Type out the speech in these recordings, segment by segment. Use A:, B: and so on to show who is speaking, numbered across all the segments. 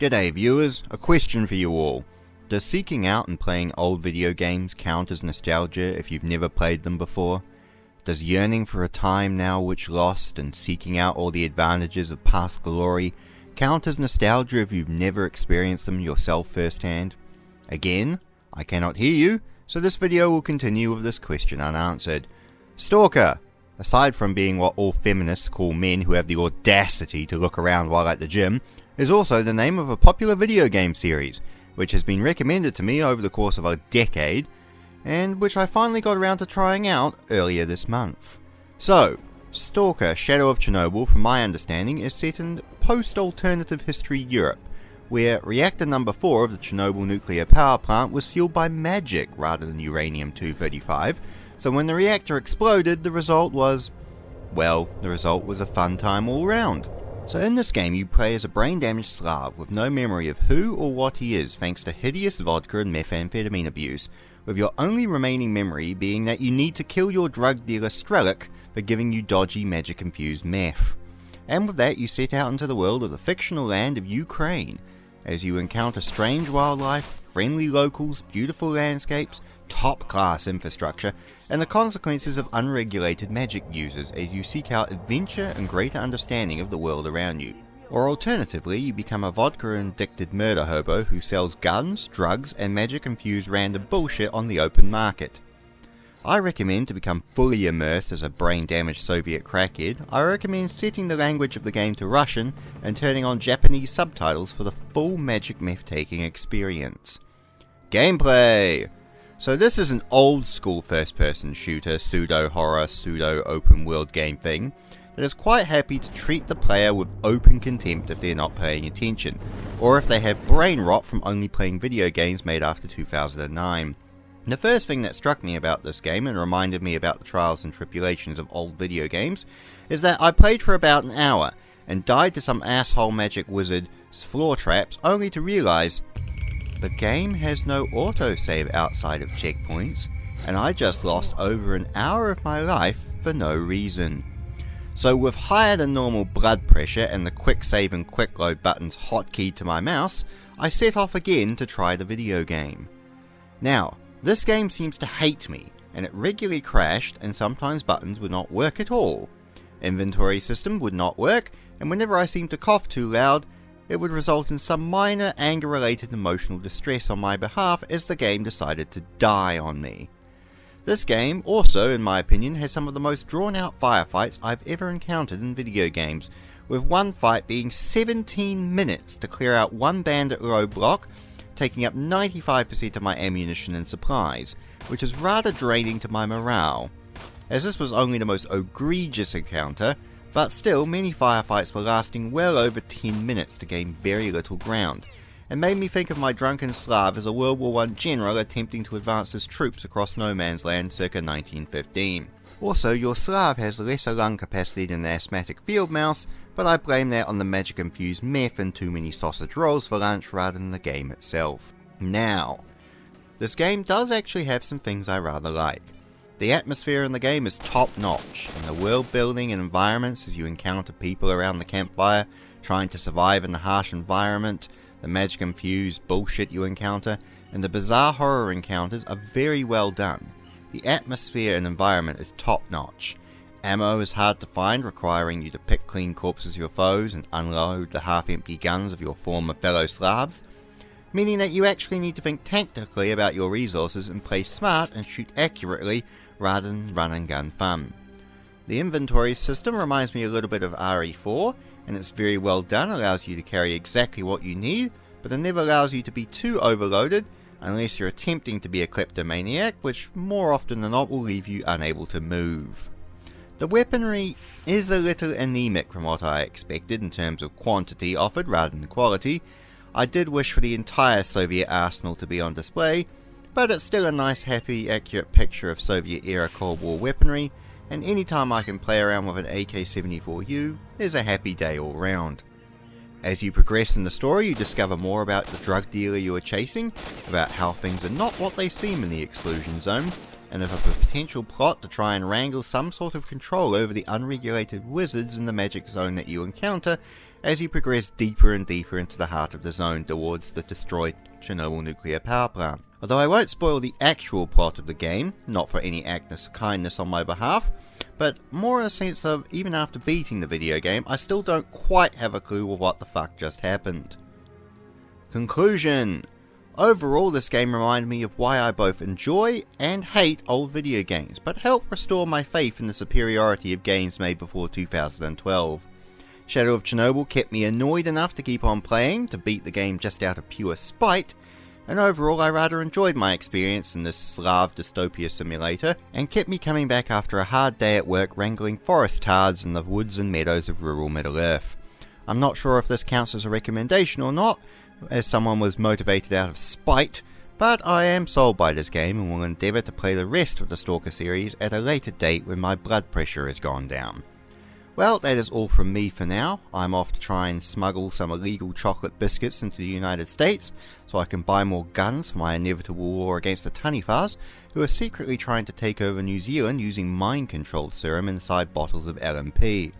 A: G'day viewers, a question for you all. Does seeking out and playing old video games count as nostalgia if you've never played them before? Does yearning for a time now which lost and seeking out all the advantages of past glory count as nostalgia if you've never experienced them yourself firsthand? Again, I cannot hear you, so this video will continue with this question unanswered. Stalker! Aside from being what all feminists call men who have the audacity to look around while at the gym, is also the name of a popular video game series, which has been recommended to me over the course of a decade, and which I finally got around to trying out earlier this month. So, Stalker Shadow of Chernobyl, from my understanding, is set in post-alternative history Europe, where reactor number 4 of the Chernobyl nuclear power plant was fueled by magic rather than uranium-235, so when the reactor exploded, the result was a fun time all round. So in this game you play as a brain-damaged Slav with no memory of who or what he is thanks to hideous vodka and methamphetamine abuse, with your only remaining memory being that you need to kill your drug dealer S.T.A.L.K.E.R for giving you dodgy magic-infused meth. And with that you set out into the world of the fictional land of Ukraine, as you encounter strange wildlife, friendly locals, beautiful landscapes, top-class infrastructure, and the consequences of unregulated magic users as you seek out adventure and greater understanding of the world around you. Or alternatively, you become a vodka-addicted murder hobo who sells guns, drugs, and magic-infused random bullshit on the open market. I recommend to become fully immersed as a brain-damaged Soviet crackhead, I recommend setting the language of the game to Russian and turning on Japanese subtitles for the full magic meth-taking experience. Gameplay! So this is an old school first person shooter, pseudo horror, pseudo open world game thing that is quite happy to treat the player with open contempt if they're not paying attention, or if they have brain rot from only playing video games made after 2009. The first thing that struck me about this game and reminded me about the trials and tribulations of old video games is that I played for about an hour and died to some asshole magic wizard's floor traps only to realise the game has no autosave outside of checkpoints, and I just lost over an hour of my life for no reason. So with higher than normal blood pressure and the quick save and quick load buttons hotkeyed to my mouse, I set off again to try the video game. Now, this game seems to hate me, and it regularly crashed and sometimes buttons would not work at all. Inventory system would not work, and whenever I seemed to cough too loud, it would result in some minor anger-related emotional distress on my behalf as the game decided to die on me. This game also, in my opinion, has some of the most drawn-out firefights I've ever encountered in video games, with one fight being 17 minutes to clear out one bandit roadblock, taking up 95% of my ammunition and supplies, which is rather draining to my morale. As this was only the most egregious encounter, but still, many firefights were lasting well over 10 minutes to gain very little ground, and made me think of my drunken Slav as a World War I general attempting to advance his troops across no man's land circa 1915. Also, your Slav has lesser lung capacity than an asthmatic field mouse, but I blame that on the magic-infused meth and too many sausage rolls for lunch rather than the game itself. Now, this game does actually have some things I rather like. The atmosphere in the game is top-notch, and the world building and environments as you encounter people around the campfire trying to survive in the harsh environment, the magic-infused bullshit you encounter, and the bizarre horror encounters are very well done. The atmosphere and environment is top-notch. Ammo is hard to find, requiring you to pick clean corpses of your foes and unload the half-empty guns of your former fellow Slavs, meaning that you actually need to think tactically about your resources and play smart and shoot accurately rather than run and gun fun. The inventory system reminds me a little bit of RE4, and it's very well done, allows you to carry exactly what you need, but it never allows you to be too overloaded unless you're attempting to be a kleptomaniac, which more often than not will leave you unable to move. The weaponry is a little anemic from what I expected in terms of quantity offered rather than quality. I did wish for the entire Soviet arsenal to be on display, but it's still a nice, happy, accurate picture of Soviet-era Cold War weaponry, and anytime I can play around with an AK-74U is a happy day all round. As you progress in the story, you discover more about the drug dealer you are chasing, about how things are not what they seem in the exclusion zone, and of a potential plot to try and wrangle some sort of control over the unregulated wizards in the magic zone that you encounter, as you progress deeper and deeper into the heart of the zone towards the destroyed Chernobyl nuclear power plant. Although I won't spoil the actual plot of the game, not for any act of kindness on my behalf, but more in a sense of even after beating the video game, I still don't quite have a clue of what the fuck just happened. Conclusion. Overall, this game reminded me of why I both enjoy and hate old video games, but helped restore my faith in the superiority of games made before 2012. Shadow of Chernobyl kept me annoyed enough to keep on playing, to beat the game just out of pure spite, and overall I rather enjoyed my experience in this Slav dystopia simulator, and kept me coming back after a hard day at work wrangling forest tards in the woods and meadows of rural Middle-earth. I'm not sure if this counts as a recommendation or not, as someone was motivated out of spite, but I am sold by this game and will endeavour to play the rest of the Stalker series at a later date when my blood pressure has gone down. Well, that is all from me for now. I'm off to try and smuggle some illegal chocolate biscuits into the United States so I can buy more guns for my inevitable war against the Tunifars, who are secretly trying to take over New Zealand using mind-controlled serum inside bottles of LMP.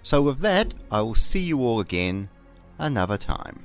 A: So with that, I will see you all again another time.